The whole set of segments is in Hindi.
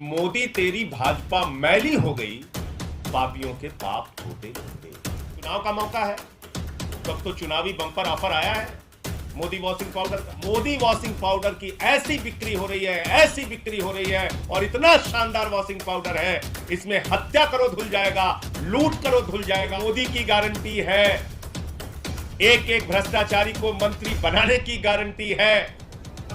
मोदी तेरी भाजपा मैली हो गई, पापियों के पाप धोते धोते। चुनाव का मौका है, तब तो चुनावी बम्पर ऑफर आया है मोदी वॉशिंग पाउडर का। मोदी वॉशिंग पाउडर की ऐसी बिक्री हो रही है, ऐसी बिक्री हो रही है, और इतना शानदार वॉशिंग पाउडर है, इसमें हत्या करो धुल जाएगा, लूट करो धुल जाएगा। मोदी की गारंटी है, एक एक भ्रष्टाचारी को मंत्री बनाने की गारंटी है।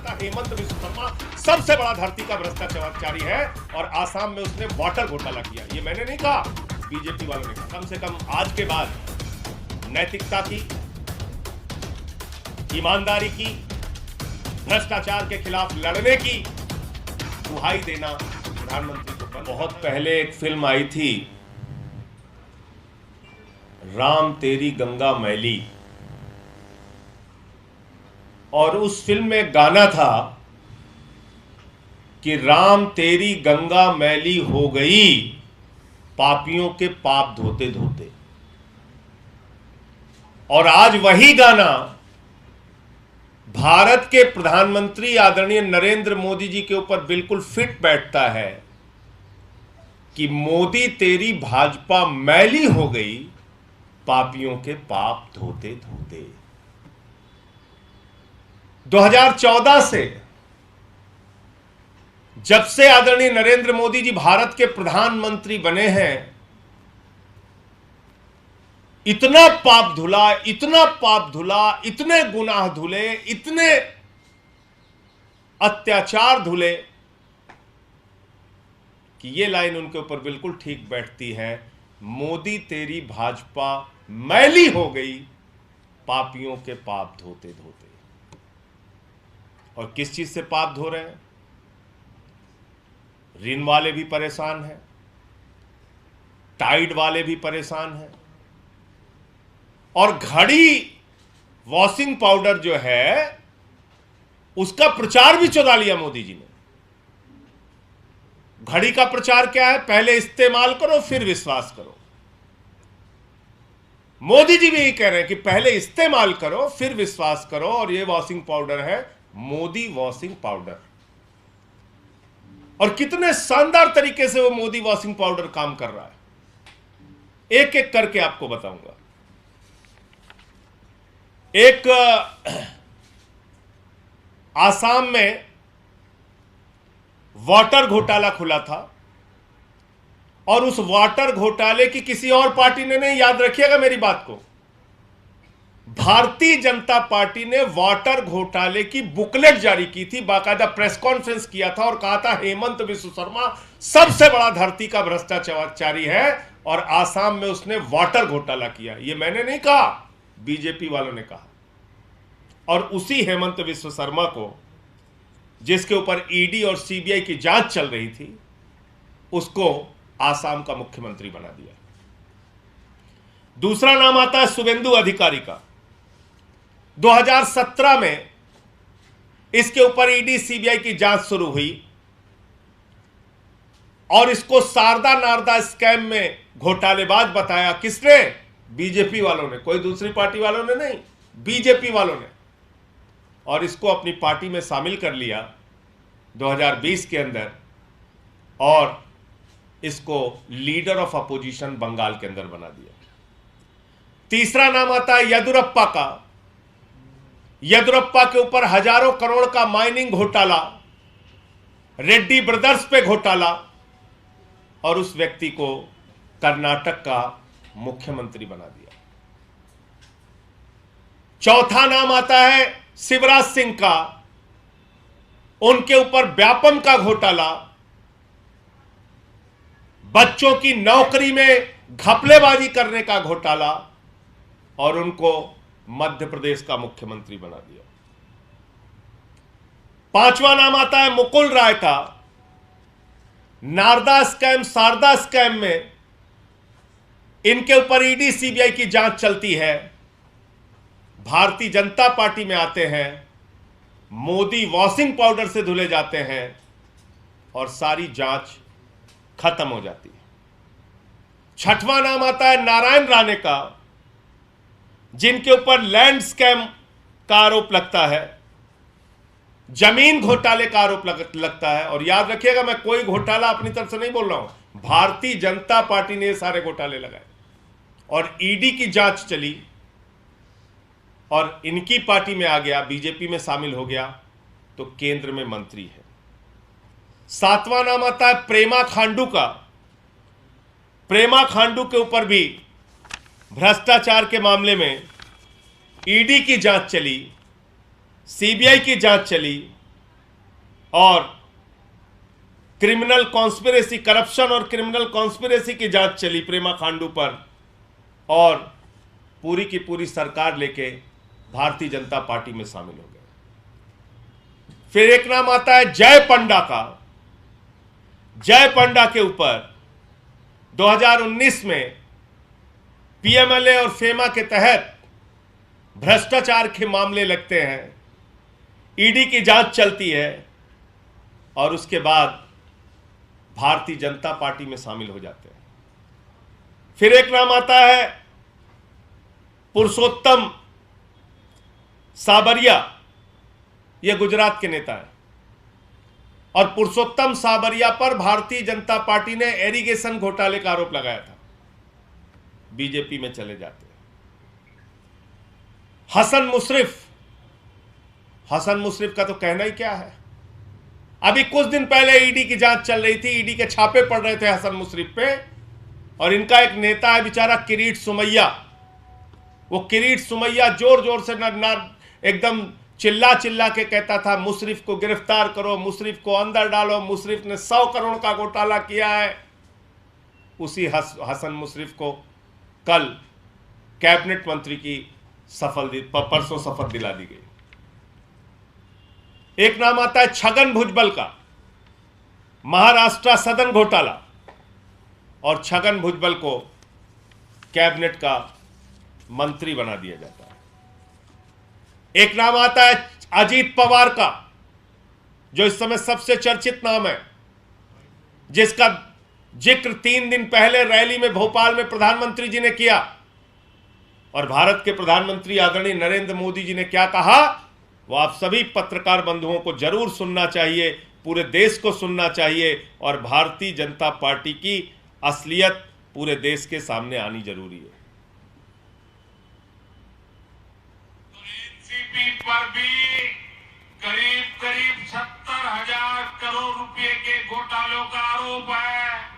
हेमंत बिस्वा शर्मा सबसे बड़ा धरती का भ्रष्टाचारी है, और आसाम में उसने वाटर घोटाला किया। ये मैंने नहीं कहा, बीजेपी वालों ने कहा। कम से कम आज के बाद नैतिकता की, ईमानदारी की, भ्रष्टाचार के खिलाफ लड़ने की दुहाई देना प्रधानमंत्री को। बहुत पहले एक फिल्म आई थी, राम तेरी गंगा मैली, और उस फिल्म में गाना था कि राम तेरी गंगा मैली हो गई, पापियों के पाप धोते धोते। और आज वही गाना भारत के प्रधानमंत्री आदरणीय नरेंद्र मोदी जी के ऊपर बिल्कुल फिट बैठता है कि मोदी तेरी भाजपा मैली हो गई, पापियों के पाप धोते धोते। 2014 से जब से आदरणीय नरेंद्र मोदी जी भारत के प्रधानमंत्री बने हैं, इतना पाप धुला, इतना पाप धुला, इतने गुनाह धुले, इतने अत्याचार धुले कि ये लाइन उनके ऊपर बिल्कुल ठीक बैठती है। मोदी तेरी भाजपा मैली हो गई, पापियों के पाप धोते धोते। और किस चीज से पाप धो रहे हैं? ऋण वाले भी परेशान हैं, टाइड वाले भी परेशान हैं, और घड़ी वॉशिंग पाउडर जो है उसका प्रचार भी चुरा लिया मोदी जी ने। घड़ी का प्रचार क्या है? पहले इस्तेमाल करो फिर विश्वास करो। मोदी जी भी यही कह रहे हैं कि पहले इस्तेमाल करो फिर विश्वास करो, और ये वॉशिंग पाउडर है मोदी वॉशिंग पाउडर। और कितने शानदार तरीके से वो मोदी वॉशिंग पाउडर काम कर रहा है, एक एक करके आपको बताऊंगा। एक आसाम में वाटर घोटाला खुला था, और उस वाटर घोटाले की किसी और पार्टी ने नहीं, याद रखिएगा मेरी बात को, भारतीय जनता पार्टी ने वाटर घोटाले की बुकलेट जारी की थी, बाकायदा प्रेस कॉन्फ्रेंस किया था और कहा था हेमंत बिस्वा शर्मा सबसे बड़ा धरती का भ्रष्टाचारी है, और आसाम में उसने वाटर घोटाला किया। ये मैंने नहीं कहा, बीजेपी वालों ने कहा। और उसी हेमंत बिस्वा शर्मा को, जिसके ऊपर ईडी और सीबीआई की जांच चल रही थी, उसको आसाम का मुख्यमंत्री बना दिया। दूसरा नाम आता है शुभेंदु अधिकारी का। 2017 में इसके ऊपर ईडी सीबीआई की जांच शुरू हुई, और इसको शारदा नारदा स्कैम में घोटालेबाज बताया। किसने? बीजेपी वालों ने, कोई दूसरी पार्टी वालों ने नहीं, बीजेपी वालों ने। और इसको अपनी पार्टी में शामिल कर लिया 2020 के अंदर, और इसको लीडर ऑफ अपोजिशन बंगाल के अंदर बना दिया। तीसरा नाम आता है येदियुरप्पा का। येदियुरप्पा के ऊपर हजारों करोड़ का माइनिंग घोटाला, रेड्डी ब्रदर्स पे घोटाला, और उस व्यक्ति को कर्नाटक का मुख्यमंत्री बना दिया। चौथा नाम आता है शिवराज सिंह का। उनके ऊपर व्यापम का घोटाला, बच्चों की नौकरी में घपलेबाजी करने का घोटाला, और उनको मध्य प्रदेश का मुख्यमंत्री बना दिया। पांचवा नाम आता है मुकुल राय का। नारदा स्कैम, शारदा स्कैम में इनके ऊपर ईडी सीबीआई की जांच चलती है, भारतीय जनता पार्टी में आते हैं, मोदी वॉशिंग पाउडर से धुले जाते हैं, और सारी जांच खत्म हो जाती है। छठवां नाम आता है नारायण राणे का, जिनके ऊपर लैंड स्कैम का आरोप लगता है, जमीन घोटाले का आरोप लगता है। और याद रखिएगा, मैं कोई घोटाला अपनी तरफ से नहीं बोल रहा हूं, भारतीय जनता पार्टी ने ये सारे घोटाले लगाए और ईडी की जांच चली और इनकी पार्टी में आ गया, बीजेपी में शामिल हो गया, तो केंद्र में मंत्री है। सातवां नाम आता है प्रेमा खांडू का। प्रेमा खांडू के ऊपर भी भ्रष्टाचार के मामले में ईडी की जांच चली, सीबीआई की जांच चली और क्रिमिनल कॉन्स्पिरेसी, करप्शन और क्रिमिनल कॉन्स्पिरेसी की जांच चली प्रेमा खांडू पर, और पूरी की पूरी सरकार लेके भारतीय जनता पार्टी में शामिल हो गए। फिर एक नाम आता है जय पंडा का। जय पंडा के ऊपर 2019 में पीएमएलए और फेमा के तहत भ्रष्टाचार के मामले लगते हैं, ईडी की जांच चलती है और उसके बाद भारतीय जनता पार्टी में शामिल हो जाते हैं। फिर एक नाम आता है पुरुषोत्तम साबरिया, यह गुजरात के नेता है, और पुरुषोत्तम साबरिया पर भारतीय जनता पार्टी ने इरिगेशन घोटाले का आरोप लगाया था, बीजेपी में चले जाते हैं। हसन मुशर्रफ, हसन मुशर्रफ का तो कहना ही क्या है। अभी कुछ दिन पहले ईडी की जांच चल रही थी, ईडी के छापे पड़ रहे थे हसन मुशर्रफ पे, और इनका एक नेता है बेचारा किरीट सुमैया। वो किरीट सुमैया जोर जोर से एकदम चिल्ला चिल्ला के कहता था मुशर्रफ को गिरफ्तार करो, मुशर्रफ को अंदर डालो, मुशर्रफ ने 100 करोड़ का घोटाला किया है। उसी हसन मुशर्रफ को कल कैबिनेट मंत्री की परसों शपथ दिला दी गई। एक नाम आता है छगन भुजबल का, महाराष्ट्र सदन घोटाला, और छगन भुजबल को कैबिनेट का मंत्री बना दिया जाता है। एक नाम आता है अजीत पवार का, जो इस समय सबसे चर्चित नाम है, जिसका जिक्र 3 दिन पहले रैली में भोपाल में प्रधानमंत्री जी ने किया। और भारत के प्रधानमंत्री आदरणीय नरेंद्र मोदी जी ने क्या कहा, वो आप सभी पत्रकार बंधुओं को जरूर सुनना चाहिए, पूरे देश को सुनना चाहिए, और भारतीय जनता पार्टी की असलियत पूरे देश के सामने आनी जरूरी है। एनसीपी पर भी करीब 70,000 करोड़ रुपए के घोटालों का आरोप है।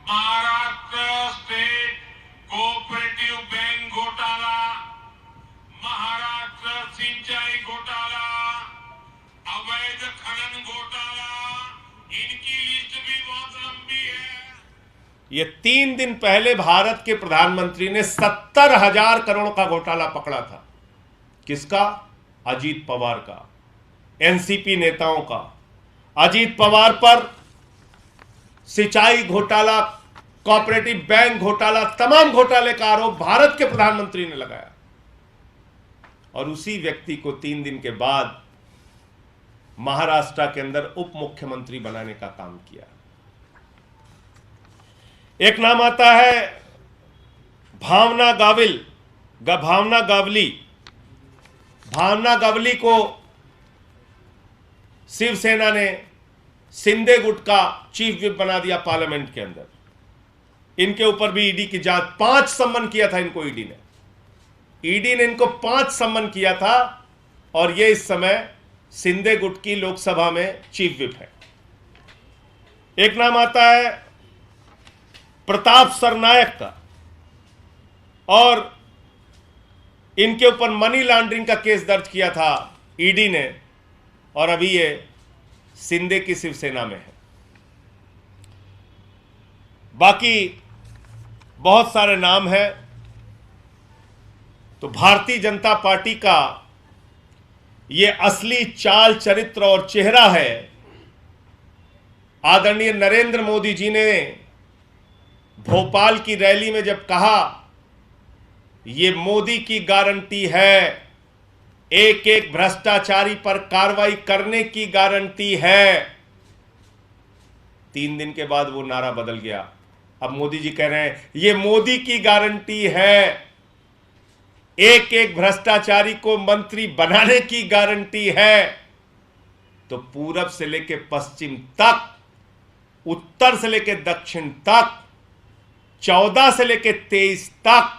महाराष्ट्र स्टेट कोऑपरेटिव बैंक घोटाला, महाराष्ट्र सिंचाई घोटाला, अवैध खनन घोटाला, इनकी लिस्ट भी बहुत लंबी है। ये 3 दिन पहले भारत के प्रधानमंत्री ने 70,000 करोड़ का घोटाला पकड़ा था। किसका? अजीत पवार का, एनसीपी नेताओं का। अजीत पवार पर सिंचाई घोटाला, कोऑपरेटिव बैंक घोटाला, तमाम घोटाले का आरोप भारत के प्रधानमंत्री ने लगाया, और उसी व्यक्ति को 3 दिन के बाद महाराष्ट्र के अंदर उप मुख्यमंत्री बनाने का काम किया। एक नाम आता है भावना गावली को शिवसेना ने शिंदे गुट का चीफ विप बना दिया पार्लियामेंट के अंदर। इनके ऊपर भी ईडी की जांच, 5 सम्मन किया था इनको ईडी ने इनको 5 सम्मन किया था, और ये इस समय शिंदे गुट की लोकसभा में चीफ विप है। एक नाम आता है प्रताप सरनायक का, और इनके ऊपर मनी लॉन्ड्रिंग का केस दर्ज किया था ईडी ने, और अभी ये शिंदे की शिवसेना में है। बाकी बहुत सारे नाम हैं। तो भारतीय जनता पार्टी का ये असली चाल चरित्र और चेहरा है। आदरणीय नरेंद्र मोदी जी ने भोपाल की रैली में जब कहा, ये मोदी की गारंटी है, एक एक भ्रष्टाचारी पर कार्रवाई करने की गारंटी है, 3 दिन के बाद वो नारा बदल गया। अब मोदी जी कह रहे हैं ये मोदी की गारंटी है, एक एक भ्रष्टाचारी को मंत्री बनाने की गारंटी है। तो पूरब से लेकर पश्चिम तक, उत्तर से लेकर दक्षिण तक, 14 से लेकर 23 तक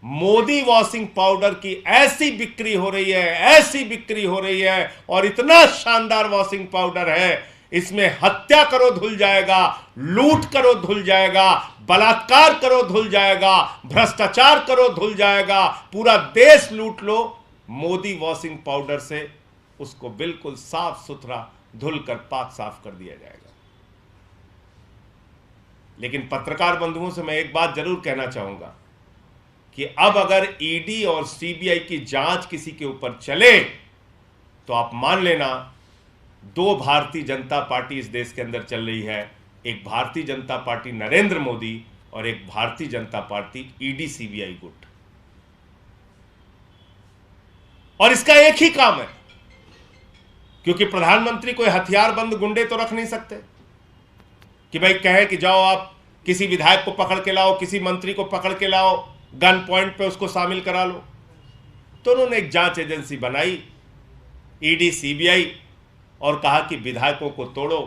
मोदी वॉशिंग पाउडर की ऐसी बिक्री हो रही है, ऐसी बिक्री हो रही है, और इतना शानदार वॉशिंग पाउडर है, इसमें हत्या करो धुल जाएगा, लूट करो धुल जाएगा, बलात्कार करो धुल जाएगा, भ्रष्टाचार करो धुल जाएगा, पूरा देश लूट लो, मोदी वॉशिंग पाउडर से उसको बिल्कुल साफ सुथरा धुल कर पाक साफ कर दिया जाएगा। लेकिन पत्रकार बंधुओं से मैं एक बात जरूर कहना चाहूंगा कि अब अगर ईडी और सीबीआई की जांच किसी के ऊपर चले तो आप मान लेना, दो भारतीय जनता पार्टी इस देश के अंदर चल रही है, एक भारतीय जनता पार्टी नरेंद्र मोदी और एक Bharatiya Janata party ED CBI गुट। और इसका एक ही काम है, क्योंकि प्रधानमंत्री कोई हथियारबंद गुंडे तो रख नहीं सकते कि भाई कहे कि जाओ आप किसी विधायक को पकड़ के लाओ, किसी मंत्री को पकड़ के लाओ, गन पॉइंट पे उसको शामिल करा लो। तो उन्होंने एक जांच एजेंसी बनाई, ईडी सीबीआई, और कहा कि विधायकों को तोड़ो,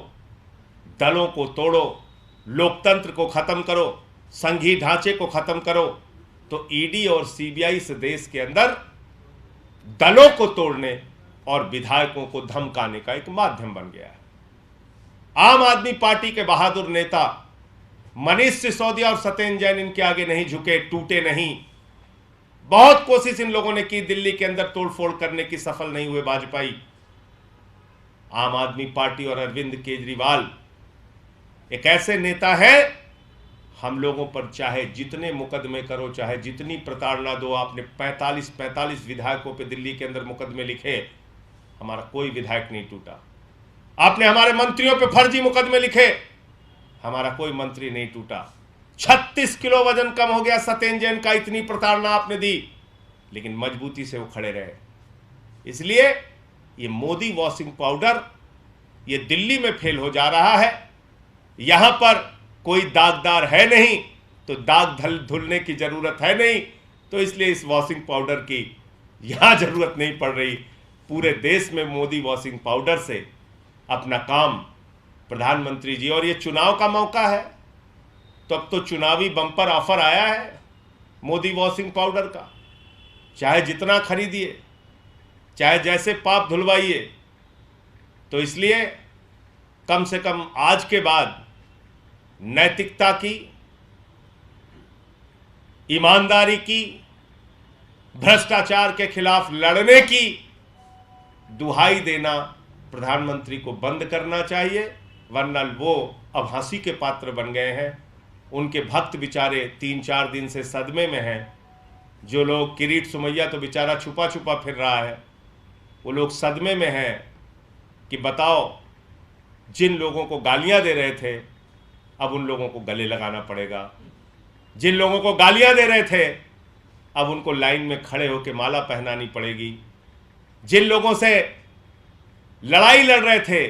दलों को तोड़ो, लोकतंत्र को खत्म करो, संघीय ढांचे को खत्म करो। तो ईडी और सीबीआई से देश के अंदर दलों को तोड़ने और विधायकों को धमकाने का एक माध्यम बन गया है। आम आदमी पार्टी के बहादुर नेता मनीष सिसोदिया और सत्येंद्र जैन इनके आगे नहीं झुके, टूटे नहीं। बहुत कोशिश इन लोगों ने की दिल्ली के अंदर तोड़फोड़ करने की, सफल नहीं हुए वाजपेयी। आम आदमी पार्टी और अरविंद केजरीवाल एक ऐसे नेता है, हम लोगों पर चाहे जितने मुकदमे करो, चाहे जितनी प्रताड़ना दो, आपने 45 विधायकों पे दिल्ली के अंदर मुकदमे लिखे, हमारा कोई विधायक नहीं टूटा। आपने हमारे मंत्रियों पे फर्जी मुकदमे लिखे, हमारा कोई मंत्री नहीं टूटा। 36 किलो वजन कम हो गया सत्येंद्र जैन का, इतनी प्रताड़ना आपने दी, लेकिन मजबूती से वो खड़े रहे। इसलिए ये मोदी वॉशिंग पाउडर ये दिल्ली में फेल हो जा रहा है। यहां पर कोई दागदार है नहीं, तो दाग धुलने की जरूरत है नहीं, तो इसलिए इस वॉशिंग पाउडर की यहां जरूरत नहीं पड़ रही। पूरे देश में मोदी वॉशिंग पाउडर से अपना काम प्रधानमंत्री जी, और ये चुनाव का मौका है, तो अब तो चुनावी बम्पर ऑफर आया है मोदी वॉशिंग पाउडर का, चाहे जितना खरीदिए, चाहे जैसे पाप धुलवाइए। तो इसलिए कम से कम आज के बाद नैतिकता की, ईमानदारी की, भ्रष्टाचार के खिलाफ लड़ने की दुहाई देना प्रधानमंत्री को बंद करना चाहिए, वरना वो अब हंसी के पात्र बन गए हैं। उनके भक्त बेचारे 3-4 दिन से सदमे में हैं। जो लोग, किरीट सुमैया तो बेचारा छुपा छुपा फिर रहा है, वो लोग सदमे में हैं कि बताओ, जिन लोगों को गालियां दे रहे थे अब उन लोगों को गले लगाना पड़ेगा, जिन लोगों को गालियां दे रहे थे अब उनको लाइन में खड़े होकर माला पहनानी पड़ेगी, जिन लोगों से लड़ाई लड़ रहे थे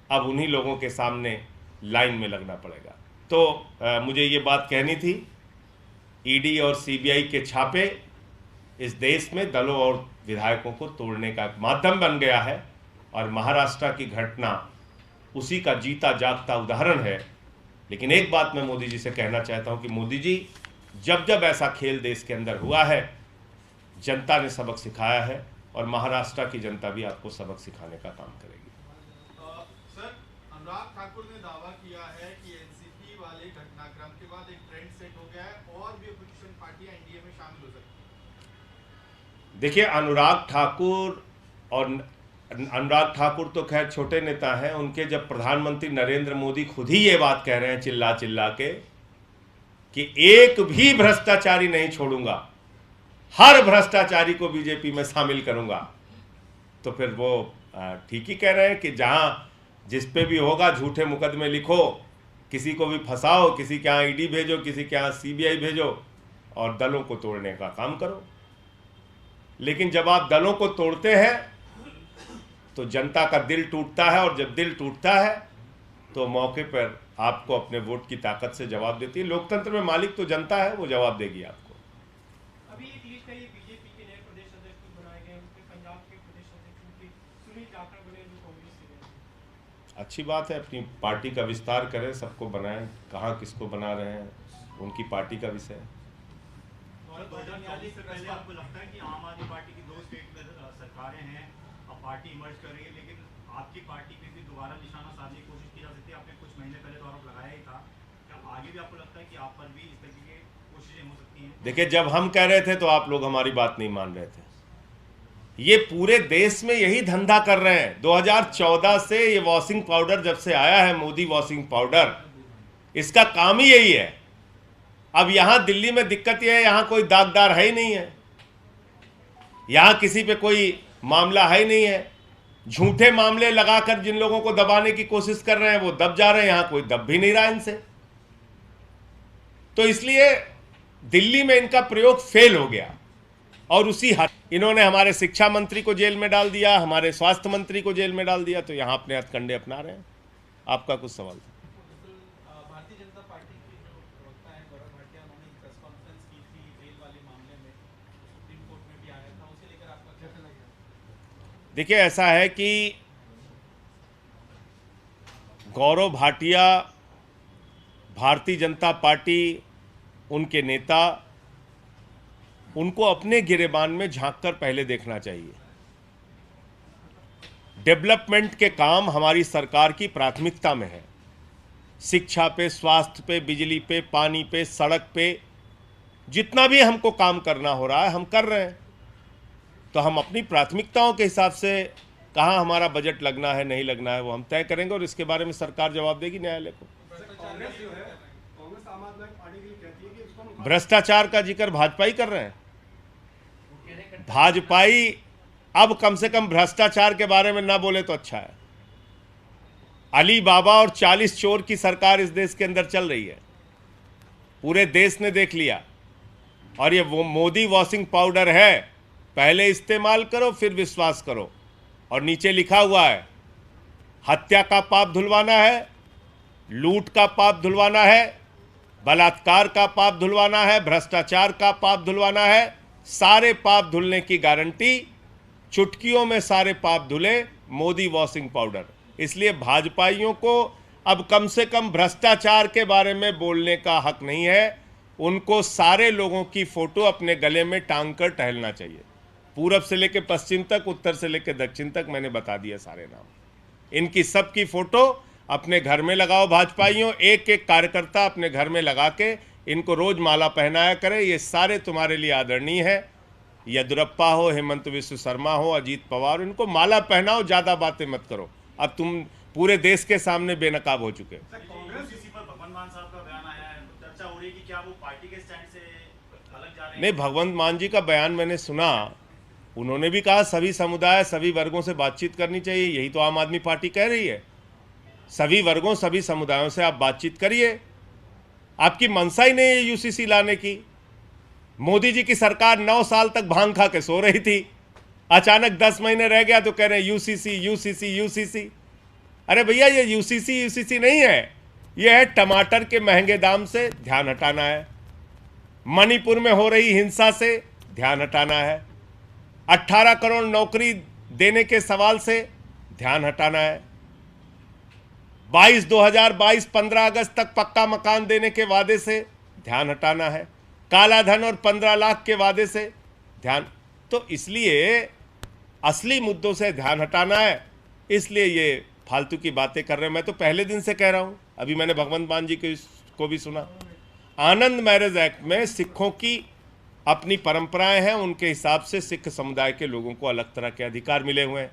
अब उन्हीं लोगों के सामने लाइन में लगना पड़ेगा। तो मुझे ये बात कहनी थी, ईडी और सीबीआई के छापे इस देश में दलों और विधायकों को तोड़ने का माध्यम बन गया है, और महाराष्ट्र की घटना उसी का जीता जागता उदाहरण है। लेकिन एक बात मैं मोदी जी से कहना चाहता हूं कि मोदी जी, जब जब ऐसा खेल देश के अंदर हुआ है, जनता ने सबक सिखाया है, और महाराष्ट्र की जनता भी आपको सबक सिखाने का काम करेगी। सर, अनुराग ठाकुर ने दावा किया है कि एनसीपी वाले घटनाक्रम के बाद एक ट्रेंड सेट हो गया है और भी अपोजिशन पार्टियां एनडीए में शामिल हो सकती हैं। देखिए, अनुराग ठाकुर तो खैर छोटे नेता हैं। उनके जब प्रधानमंत्री नरेंद्र मोदी खुद ही ये बात कह रहे हैं चिल्ला चिल्ला के कि एक भी भ्रष्टाचारी नहीं छोड़ूंगा, हर भ्रष्टाचारी को बीजेपी में शामिल करूंगा, तो फिर वो ठीक ही कह रहे हैं कि जहां जिस पे भी होगा झूठे मुकदमे लिखो, किसी को भी फंसाओ, किसी के यहाँ ईडी भेजो, किसी के यहाँ सीबीआई भेजो, और दलों को तोड़ने का काम करो। लेकिन जब आप दलों को तोड़ते हैं तो जनता का दिल टूटता है, और जब दिल टूटता है तो मौके पर आपको अपने वोट की ताकत से जवाब देती है। लोकतंत्र में मालिक तो जनता है, वो जवाब देगी आपको। अभी एक लिस्ट है बीजेपी के नए प्रदेश अध्यक्ष बनाए गए, उनके पंजाब के प्रदेश अध्यक्ष सुनील अच्छी बात है, अपनी पार्टी का विस्तार करें, सबको बनाएं, कहाँ किसको बना रहे हैं उनकी पार्टी का विषय है। और 2024 से पहले आपको लगता है कि आम आदमी पार्टी की 2 स्टेट में सरकारें हैं, अब पार्टी इमर्ज कर रही है, लेकिन आपकी पार्टी पे भी दोबारा निशाना साधने की कोशिश की जा सकती है? आपने कुछ महीने पहले तो आरोप लगाया ही था, क्या आगे भी आपको लगता है कि आप पर भी इस तरीके की कोशिशें हो सकती हैं? देखिए, जब हम कह रहे थे तो आप लोग हमारी बात नहीं मान रहे थे। ये पूरे देश में यही धंधा कर रहे हैं। 2014 से ये वॉशिंग पाउडर जब से आया है, मोदी वॉशिंग पाउडर, इसका काम ही यही है। अब यहां दिल्ली में दिक्कत यह है, यहां कोई दागदार है ही नहीं है, यहां किसी पे कोई मामला है ही नहीं है। झूठे मामले लगाकर जिन लोगों को दबाने की कोशिश कर रहे हैं वो दब जा रहे हैं, यहां कोई दब भी नहीं रहा इनसे। तो इसलिए दिल्ली में इनका प्रयोग फेल हो गया और उसी हद इन्होंने हमारे शिक्षा मंत्री को जेल में डाल दिया, हमारे स्वास्थ्य मंत्री को जेल में डाल दिया, तो यहां अपने हथकंडे अपना रहे हैं। आपका कुछ सवाल था? भारतीय जनता पार्टी की जो प्रवक्ता है गौरव भाटिया, उन्होंने एक प्रेस कॉन्फ्रेंस की थी रेल वाले मामले में, सुप्रीम कोर्ट में भी आया था, उसे लेकर आपका क्या कहना है? देखिए, ऐसा है कि गौरव भाटिया, भारतीय जनता पार्टी, उनके नेता, उनको अपने गिरेबान में झांककर पहले देखना चाहिए। डेवलपमेंट के काम हमारी सरकार की प्राथमिकता में है। शिक्षा पे, स्वास्थ्य पे, बिजली पे, पानी पे, सड़क पे, जितना भी हमको काम करना हो रहा है हम कर रहे हैं। तो हम अपनी प्राथमिकताओं के हिसाब से कहाँ हमारा बजट लगना है, नहीं लगना है, वो हम तय करेंगे और इसके बारे में सरकार जवाब देगी न्यायालय को। भ्रष्टाचार का जिक्र भाजपाई कर रहे हैं। भाजपाई अब कम से कम भ्रष्टाचार के बारे में ना बोले तो अच्छा है। अली बाबा और 40 चोर की सरकार इस देश के अंदर चल रही है, पूरे देश ने देख लिया। और ये वो मोदी वॉशिंग पाउडर है, पहले इस्तेमाल करो फिर विश्वास करो। और नीचे लिखा हुआ है, हत्या का पाप धुलवाना है, लूट का पाप धुलवाना है, बलात्कार का पाप धुलवाना है, भ्रष्टाचार का पाप धुलवाना है। सारे पाप धुलने की गारंटी, चुटकियों में सारे पाप धुले, मोदी वॉशिंग पाउडर। इसलिए भाजपाइयों को अब कम से कम भ्रष्टाचार के बारे में बोलने का हक नहीं है। उनको सारे लोगों की फोटो अपने गले में टांग कर टहलना चाहिए। पूरब से लेकर पश्चिम तक, उत्तर से लेकर दक्षिण तक, मैंने बता दिया सारे नाम। इनकी सबकी फोटो अपने घर में लगाओ भाजपाइयों, एक एक कार्यकर्ता अपने घर में लगा के इनको रोज माला पहनाया करे। ये सारे तुम्हारे लिए आदरणीय है। येदियुरप्पा हो, हेमंत विश्व शर्मा हो, अजीत पवार, इनको माला पहनाओ, ज्यादा बातें मत करो। अब तुम पूरे देश के सामने बेनकाब हो चुके। यूसीसी पर भगवंत मान साहब का बयान आया है, तो चर्चा हो रही है कि क्या वो पार्टी के स्टैंड से अलग जा रहे हैं? नहीं, भगवंत मान जी का बयान मैंने सुना। उन्होंने भी कहा सभी समुदाय, सभी वर्गों से बातचीत करनी चाहिए। यही तो आम आदमी पार्टी कह रही है। सभी वर्गों, सभी समुदायों से आप बातचीत करिए। आपकी मंशा ही नहीं है यूसीसी लाने की। मोदी जी की सरकार 9 साल तक भांग खा के सो रही थी, अचानक 10 महीने रह गया तो कह रहे हैं यूसीसी यूसीसी यूसीसी। अरे भैया, ये यूसीसी यूसीसी नहीं है, ये है टमाटर के महंगे दाम से ध्यान हटाना है, मणिपुर में हो रही हिंसा से ध्यान हटाना है, 18 करोड़ नौकरी देने के सवाल से ध्यान हटाना है, 2022 15 अगस्त तक पक्का मकान देने के वादे से ध्यान हटाना है, काला धन और 15 लाख के वादे से ध्यान। तो इसलिए असली मुद्दों से ध्यान हटाना है, इसलिए ये फालतू की बातें कर रहे हैं। मैं तो पहले दिन से कह रहा हूं, अभी मैंने भगवंत मान जी को भी सुना। आनंद मैरिज एक्ट में सिखों की अपनी परंपराएं हैं, उनके हिसाब से सिख समुदाय के लोगों को अलग तरह के अधिकार मिले हुए हैं।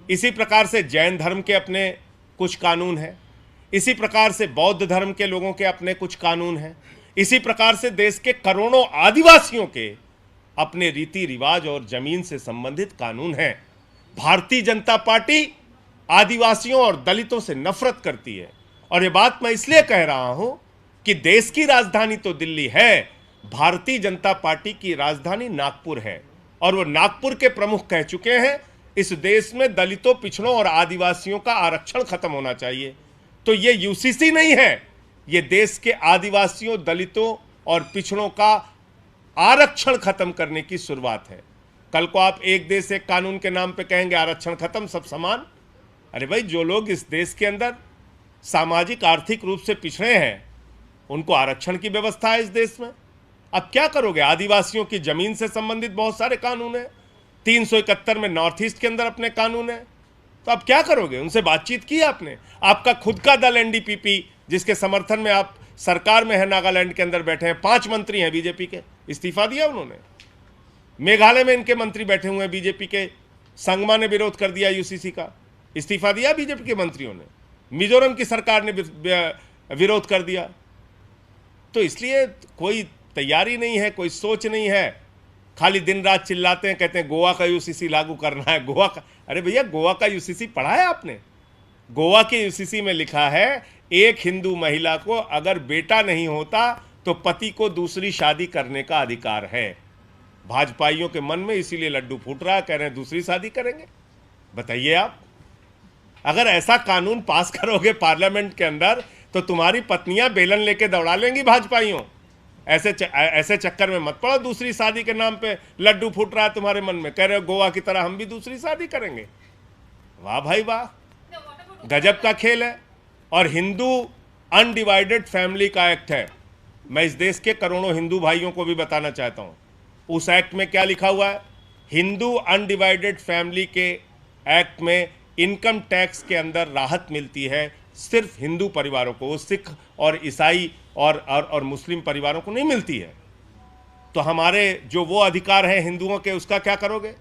इसी प्रकार से जैन धर्म के अपने कुछ कानून हैं, इसी प्रकार से बौद्ध धर्म के लोगों के अपने कुछ कानून हैं, इसी प्रकार से देश के करोड़ों आदिवासियों के अपने रीति रिवाज और जमीन से संबंधित कानून हैं। भारतीय जनता पार्टी आदिवासियों और दलितों से नफरत करती है। और ये बात मैं इसलिए कह रहा हूं कि देश की राजधानी तो दिल्ली है, भारतीय जनता पार्टी की राजधानी नागपुर है। और वो नागपुर के प्रमुख कह चुके हैं इस देश में दलितों, पिछड़ों और आदिवासियों का आरक्षण खत्म होना चाहिए। तो ये यूसीसी नहीं है, ये देश के आदिवासियों, दलितों और पिछड़ों का आरक्षण खत्म करने की शुरुआत है। कल को आप एक देश एक कानून के नाम पे कहेंगे आरक्षण खत्म, सब समान, अरे भाई, जो लोग इस देश के अंदर सामाजिक आर्थिक रूप से पिछड़े हैं उनको आरक्षण की व्यवस्था है इस देश में। अब क्या करोगे? आदिवासियों की जमीन से संबंधित बहुत सारे कानून हैं, 371 में नॉर्थ ईस्ट के अंदर अपने कानून है, तो अब क्या करोगे? उनसे बातचीत की आपने? आपका खुद का दल एनडीपीपी, जिसके समर्थन में आप सरकार में है, नागालैंड के अंदर बैठे हैं, 5 मंत्री हैं बीजेपी के, इस्तीफा दिया उन्होंने। मेघालय में इनके मंत्री बैठे हुए हैं बीजेपी के, संगमा ने विरोध कर दिया यूसीसी का, इस्तीफा दिया बीजेपी के मंत्रियों ने। मिजोरम की सरकार ने विरोध कर दिया। तो इसलिए कोई तैयारी नहीं है, कोई सोच नहीं है, खाली दिन रात चिल्लाते हैं, कहते हैं गोवा का यूसीसी लागू करना है, गोवा का। अरे भैया, गोवा का यूसीसी पढ़ा है आपने? गोवा के यूसीसी में लिखा है एक हिंदू महिला को अगर बेटा नहीं होता तो पति को दूसरी शादी करने का अधिकार है। भाजपाइयों के मन में इसीलिए लड्डू फूट रहा है, कह रहे हैं दूसरी शादी करेंगे। बताइए आप, अगर ऐसा कानून पास करोगे पार्लियामेंट के अंदर तो तुम्हारी पत्नियां बेलन लेके दौड़ा लेंगी भाजपाइयों। ऐसे चक्कर में मत पड़ो, दूसरी शादी के नाम पे लड्डू फूट रहा है तुम्हारे मन में, कह रहे हो गोवा की तरह हम भी दूसरी शादी करेंगे। वाह भाई वाह, गजब का खेल है। और हिंदू अनडिवाइडेड फैमिली का एक्ट है। मैं इस देश के करोड़ों हिंदू भाइयों को भी बताना चाहता हूं, उस एक्ट में क्या लिखा हुआ है। हिंदू अनडिवाइडेड फैमिली के एक्ट में इनकम टैक्स के अंदर राहत मिलती है सिर्फ हिंदू परिवारों को, सिख और ईसाई और मुस्लिम परिवारों को नहीं मिलती है। तो हमारे जो वो अधिकार हैं हिंदुओं के, उसका क्या करोगे?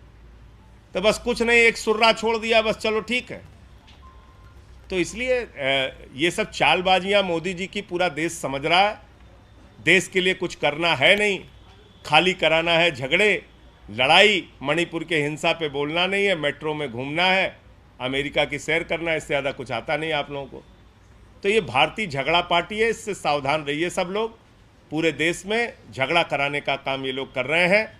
तो बस कुछ नहीं, एक सुर्रा छोड़ दिया, बस चलो ठीक है। तो इसलिए ये सब चालबाजियां मोदी जी की पूरा देश समझ रहा है। देश के लिए कुछ करना है नहीं, खाली कराना है झगड़े, लड़ाई। मणिपुर के हिंसा पे बोलना नहीं है, मेट्रो में घूमना है, अमेरिका की सैर करना है, इससे ज़्यादा कुछ आता नहीं आप लोगों को। तो ये भारतीय झगड़ा पार्टी है, इससे सावधान रहिए सब लोग। पूरे देश में झगड़ा कराने का काम ये लोग कर रहे हैं।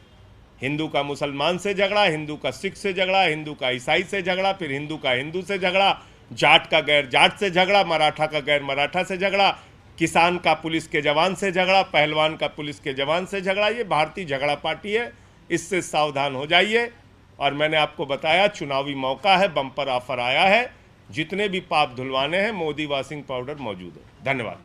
हिंदू का मुसलमान से झगड़ा, हिंदू का सिख से झगड़ा, हिंदू का ईसाई से झगड़ा, फिर हिंदू का हिंदू से झगड़ा, जाट का गैर जाट से झगड़ा, मराठा का गैर मराठा से झगड़ा, किसान का पुलिस के जवान से झगड़ा, पहलवान का पुलिस के जवान से झगड़ा। ये भारतीय झगड़ा पार्टी है, इससे सावधान हो जाइए। और मैंने आपको बताया चुनावी मौका है, बम्पर ऑफर आया है, जितने भी पाप धुलवाने हैं मोदी वॉशिंग पाउडर मौजूद है। धन्यवाद।